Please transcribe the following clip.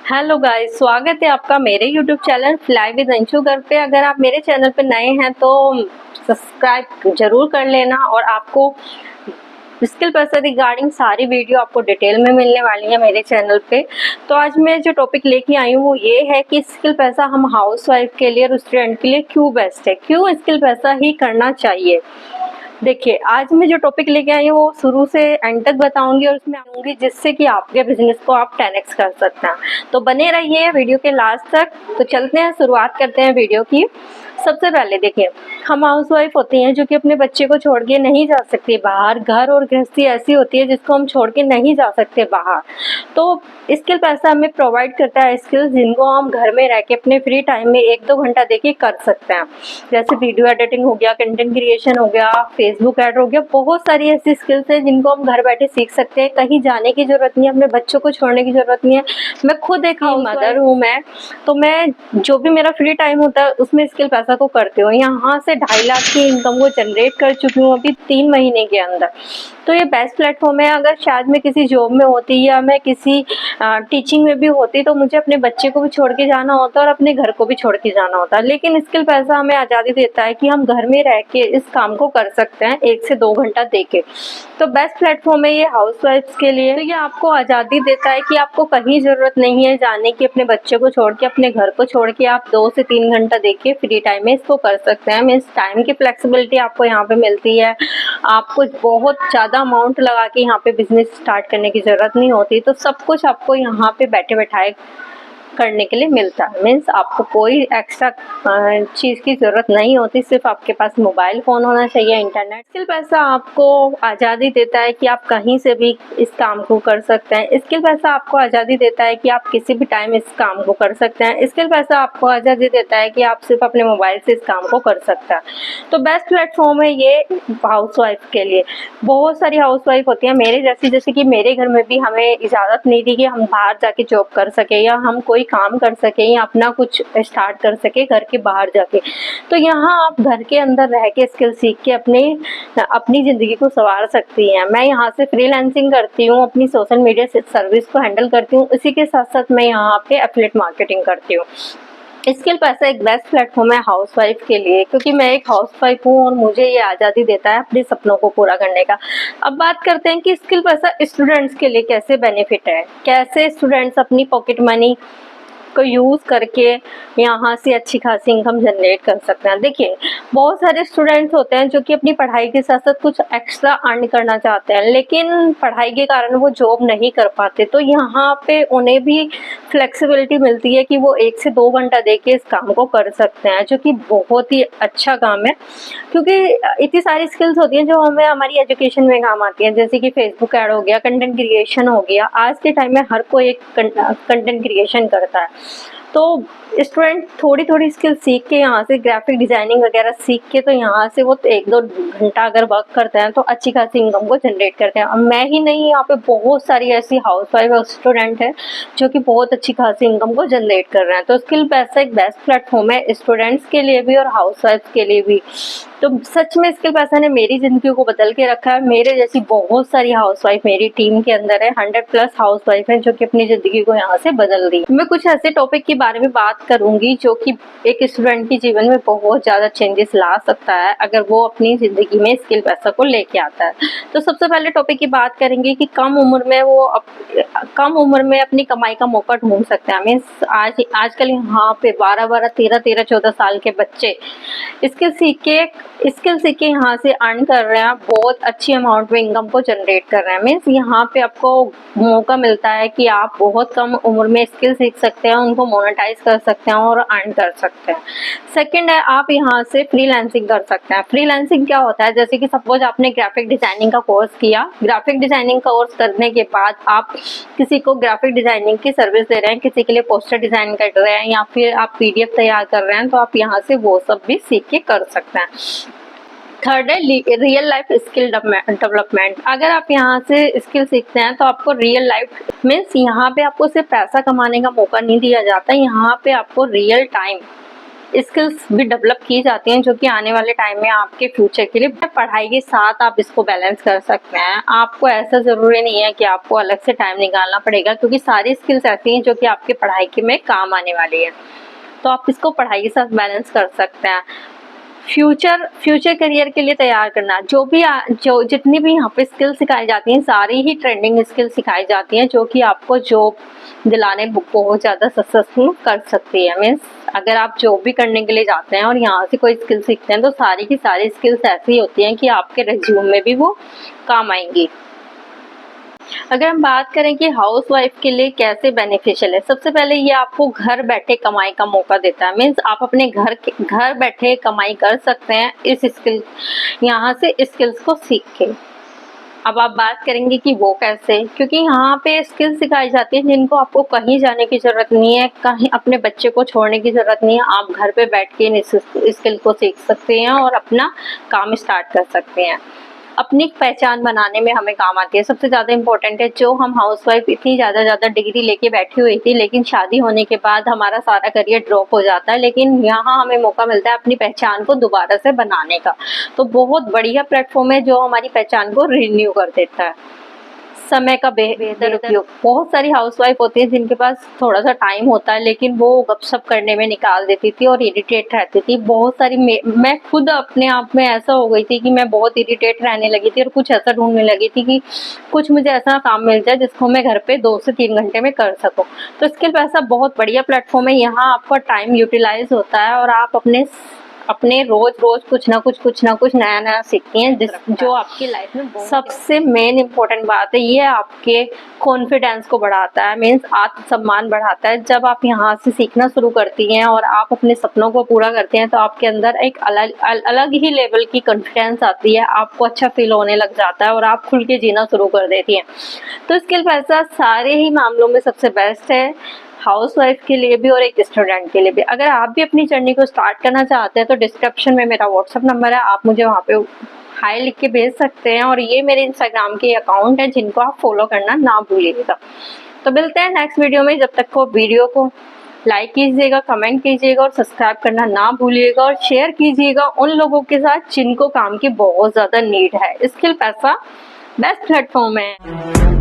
Hello guys, स्वागत है आपका मेरे YouTube channel fly with Anshu घर पे। अगर आप मेरे चैनल पे नए हैं तो सब्सक्राइब जरूर कर लेना और आपको स्किल पैसा रिगार्डिंग सारी वीडियो आपको डिटेल में मिलने वाली है मेरे चैनल पे। तो आज मैं जो टॉपिक लेके आई हूँ वो ये है कि स्किल पैसा हम हाउसवाइफ के लिए और स्टूडेंट के लिए क्यों बेस्ट है, क्यों स्किल पैसा ही करना चाहिए। देखिए, आज मैं जो टॉपिक लेके आई हूँ वो शुरू से एंड तक बताऊंगी और उसमें आऊंगी जिससे कि आपके बिजनेस को आप 10x कर सकते हैं। तो बने रहिए वीडियो के लास्ट तक। तो चलते हैं, शुरुआत करते हैं वीडियो की। सबसे पहले देखिए, हम हाउसवाइफ होती हैं जो कि अपने बच्चे को छोड़ के नहीं जा सकती बाहर। घर और गृहस्थी ऐसी होती है जिसको हम छोड़ के नहीं जा सकते बाहर। तो स्किल पैसा हमें प्रोवाइड करता है स्किल्स जिनको हम घर में रह के अपने फ्री टाइम में 1-2 घंटा देके कर सकते हैं। जैसे वीडियो एडिटिंग हो गया, कंटेंट क्रिएशन हो गया, फेसबुक ऐड हो गया। बहुत सारी ऐसी स्किल्स हैं जिनको हम घर बैठे सीख सकते हैं। कहीं जाने की जरूरत नहीं है, अपने बच्चों को छोड़ने की जरूरत नहीं है। मैं खुद एक मदर हूँ तो मैं जो भी मेरा फ्री टाइम होता है उसमें स्किल पैसा को करती हूँ। यहाँ से 2.5 लाख की इनकम को जनरेट कर चुकी हूँ अभी 3 महीने के अंदर। तो ये बेस्ट प्लेटफॉर्म है। अगर शायद मैं किसी जॉब में होती या मैं किसी टीचिंग में भी होती तो मुझे अपने बच्चे को भी छोड़ के जाना होता और अपने घर को भी छोड़ के जाना होता। लेकिन स्किल पैसा हमें आज़ादी देता है कि हम घर में रह के इस काम को कर सकते हैं 1 से 2 घंटा देके। तो बेस्ट प्लेटफॉर्म है ये हाउसवाइफ्स के लिए। तो ये आपको आज़ादी देता है कि आपको कहीं ज़रूरत नहीं है जाने की। अपने बच्चे को छोड़ के, अपने घर को छोड़ के आप 2 से 3 घंटा देके फ्री टाइम में इसको कर सकते हैं। मीन्स टाइम की फ्लेक्सिबिलिटी आपको यहाँ पे मिलती है। आपको बहुत ज़्यादा अमाउंट लगा के यहाँ पे बिजनेस स्टार्ट करने की ज़रूरत नहीं होती। तो सब कुछ आपको यहाँ पे बैठे बैठाए करने के लिए मिलता है। मीन्स आपको कोई एक्स्ट्रा चीज़ की ज़रूरत नहीं होती, सिर्फ आपके पास मोबाइल फ़ोन होना चाहिए, इंटरनेट। स्किल पैसा आपको आज़ादी देता है कि आप कहीं से भी इस काम को कर सकते हैं। स्किल पैसा आपको आज़ादी देता है कि आप किसी भी टाइम इस काम को कर सकते हैं। स्किल पैसा आपको आज़ादी देता है कि आप सिर्फ अपने मोबाइल से इस काम को कर सकते हैं। तो बेस्ट प्लेटफॉर्म है ये हाउसवाइफ के लिए। बहुत सारी हाउसवाइफ होती हैं मेरे जैसी, जैसे कि मेरे घर में भी हमें इजाज़त नहीं थी कि हम बाहर जाके जॉब कर सके या हम कोई काम कर सके या अपना कुछ स्टार्ट कर सके घर के बाहर जाके। तो यहाँ आप घर के अंदर रह के स्किल सीख के अपनी ज़िंदगी को संवार सकती हैं। मैं यहाँ से फ्रीलांसिंग करती हूँ, अपनी सोशल मीडिया सर्विस को हैंडल करती हूँ। इसी के साथ साथ मैं यहाँ पे एफिलिएट मार्केटिंग करती हूँ। स्किल पैसा एक बेस्ट प्लेटफॉर्म है हाउसवाइफ के लिए, क्योंकि मैं एक हाउसवाइफ हूँ और मुझे ये आज़ादी देता है अपने सपनों को पूरा करने का। अब बात करते हैं कि स्किल पैसा स्टूडेंट्स के लिए कैसे बेनिफिट है, कैसे स्टूडेंट्स अपनी पॉकेट मनी को यूज़ करके यहाँ से अच्छी खासी इनकम जनरेट कर सकते हैं। देखिए, बहुत सारे स्टूडेंट्स होते हैं जो कि अपनी पढ़ाई के साथ साथ कुछ एक्स्ट्रा अर्न करना चाहते हैं, लेकिन पढ़ाई के कारण वो जॉब नहीं कर पाते। तो यहाँ पे उन्हें भी फ्लेक्सिबिलिटी मिलती है कि वो 1 से 2 घंटा देके इस काम को कर सकते हैं, जो कि बहुत ही अच्छा काम है। क्योंकि इतनी सारी स्किल्स होती हैं जो हमें हमारी एजुकेशन में काम आती हैं, जैसे कि फेसबुक ऐड हो गया, कंटेंट क्रिएशन हो गया। आज के टाइम में हर कोई एक कंटेंट क्रिएशन करता है। तो स्टूडेंट थोड़ी थोड़ी स्किल सीख के यहाँ से ग्राफिक डिजाइनिंग वगैरह सीख के, तो यहाँ से वो 1-2 घंटा अगर वर्क करते हैं तो अच्छी खासी इनकम को जनरेट करते हैं। अब मैं ही नहीं, यहाँ पे बहुत सारी ऐसी हाउसवाइफ और स्टूडेंट हैं जो कि बहुत अच्छी खासी इनकम को जनरेट कर रहे हैं। तो स्किल पैसा एक बेस्ट प्लेटफॉर्म है स्टूडेंट्स के लिए भी और हाउसवाइफ के लिए भी। तो सच में स्किल पैसा ने मेरी ज़िंदगी को बदल के रखा है। मेरे जैसी बहुत सारी हाउसवाइफ मेरी टीम के अंदर है, 100+ हाउसवाइफ हैं जो कि अपनी ज़िंदगी को यहाँ से बदल दी। मैं कुछ ऐसे टॉपिक के बारे में बात करूंगी जो कि एक स्टूडेंट के जीवन में बहुत ज़्यादा चेंजेस ला सकता है अगर वो अपनी ज़िंदगी में स्किल पैसा को लेके आता है। तो सबसे पहले टॉपिक की बात करेंगे कि कम उम्र में अपनी कमाई का मौका ढूंढ सकते हैं। मीन्स आजकल यहाँ पे 12-12, 13-13, 14 साल के बच्चे स्किल सीख के यहाँ से अर्न कर रहे हैं, बहुत अच्छी अमाउंट में इनकम को जनरेट कर रहे हैं। मीन्स यहाँ पे आपको मौका मिलता है कि आप बहुत कम उम्र में स्किल सीख सकते हैं, उनको मोनेटाइज कर सकते हैं और अर्न कर सकते हैं। सेकंड है, आप यहाँ से फ्रीलांसिंग कर सकते हैं। फ्रीलांसिंग क्या होता है, जैसे कि सपोज आपने ग्राफिक डिजाइनिंग का कोर्स किया, ग्राफिक डिजाइनिंग का कोर्स करने के बाद आप किसी को ग्राफिक डिजाइनिंग की सर्विस दे रहे हैं, किसी के लिए पोस्टर डिजाइन कर रहे हैं या फिर आप PDF तैयार कर रहे हैं, तो आप यहाँ से वो सब भी सीख के कर सकते हैं। थर्ड है रियल लाइफ स्किल डेवलपमेंट। अगर आप यहाँ से स्किल सीखते हैं तो आपको रियल लाइफ मीन्स यहाँ पे आपको सिर्फ पैसा कमाने का मौका नहीं दिया जाता, यहाँ पे आपको रियल टाइम स्किल्स भी डेवलप की जाती हैं जो कि आने वाले टाइम में आपके फ्यूचर के लिए पढ़ाई के साथ आप इसको बैलेंस कर सकते हैं। आपको ऐसा ज़रूरी नहीं है कि आपको अलग से टाइम निकालना पड़ेगा, क्योंकि सारी स्किल्स ऐसी हैं जो कि आपके पढ़ाई के में काम आने वाली है, तो आप इसको पढ़ाई के साथ बैलेंस कर सकते हैं। फ्यूचर करियर के लिए तैयार करना, जो जितनी भी यहाँ पे स्किल सिखाई जाती हैं सारी ही ट्रेंडिंग स्किल सिखाई जाती हैं जो कि आपको जॉब दिलाने बहुत ज़्यादा सक्सेसफुल कर सकती है। मीन्स अगर आप जॉब भी करने के लिए जाते हैं और यहाँ से कोई स्किल सीखते हैं तो सारी की सारी स्किल्स ऐसी होती हैं कि आपके रिज्यूम में भी वो काम आएंगी। अगर हम बात करें कि हाउसवाइफ के लिए कैसे बेनिफिशियल है, सबसे पहले ये आपको घर बैठे कमाई का मौका देता है। मीन्स आप अपने घर बैठे कमाई कर सकते हैं इस स्किल यहाँ से स्किल्स को सीख के। अब आप बात करेंगे कि वो कैसे, क्योंकि यहाँ पे स्किल सिखाई जाती है जिनको आपको कहीं जाने की ज़रूरत नहीं है, कहीं अपने बच्चे को छोड़ने की ज़रूरत नहीं है। आप घर पे बैठ के इन स्किल को सीख सकते हैं और अपना काम स्टार्ट कर सकते हैं। अपनी पहचान बनाने में हमें काम आती है। सबसे ज़्यादा इम्पोर्टेंट है, जो हम हाउसवाइफ इतनी ज़्यादा डिग्री लेके बैठी हुई थी, लेकिन शादी होने के बाद हमारा सारा करियर ड्रॉप हो जाता है, लेकिन यहाँ हमें मौका मिलता है अपनी पहचान को दोबारा से बनाने का। तो बहुत बढ़िया प्लेटफॉर्म है जो हमारी पहचान को रिन्यू कर देता है। समय का बेहतर उपयोग, बहुत सारी हाउसवाइफ होती है जिनके पास थोड़ा सा टाइम होता है लेकिन वो गपशप करने में निकाल देती थी और इरिटेट रहती थी। बहुत सारी मैं खुद अपने आप में ऐसा हो गई थी कि मैं बहुत इरिटेट रहने लगी थी और कुछ ऐसा ढूंढने लगी थी कि कुछ मुझे ऐसा काम मिल जाए जिसको मैं घर पे 2 से 3 घंटे में कर सकूं। तो स्किल पैसा बहुत बढ़िया प्लेटफॉर्म है। यहाँ आपका टाइम यूटिलाइज होता है और आप अपने रोज कुछ ना कुछ नया सीखती हैं, जो आपकी लाइफ में सबसे मेन इम्पोर्टेंट बात है। ये आपके कॉन्फिडेंस को बढ़ाता है, मीन्स आत्मसम्मान बढ़ाता है। जब आप यहाँ से सीखना शुरू करती हैं और आप अपने सपनों को पूरा करते हैं तो आपके अंदर एक अलग ही लेवल की कॉन्फिडेंस आती है, आपको अच्छा फील होने लग जाता है और आप खुल के जीना शुरू कर देती हैं। तो स्किल पैसा सारे ही मामलों में सबसे बेस्ट है, हाउसवाइफ के लिए भी और एक स्टूडेंट के लिए भी। अगर आप भी अपनी जर्नी को स्टार्ट करना चाहते हैं तो डिस्क्रिप्शन में मेरा व्हाट्सअप नंबर है, आप मुझे वहाँ पे हाई लिख के भेज सकते हैं। और ये मेरे इंस्टाग्राम के अकाउंट है जिनको आप फॉलो करना ना भूलिएगा। तो मिलते हैं नेक्स्ट वीडियो में। जब तक को वीडियो को लाइक कीजिएगा, कमेंट कीजिएगा और सब्सक्राइब करना ना भूलिएगा और शेयर कीजिएगा उन लोगों के साथ जिनको काम की बहुत ज़्यादा नीड है। स्किल पैसा बेस्ट प्लेटफॉर्म है।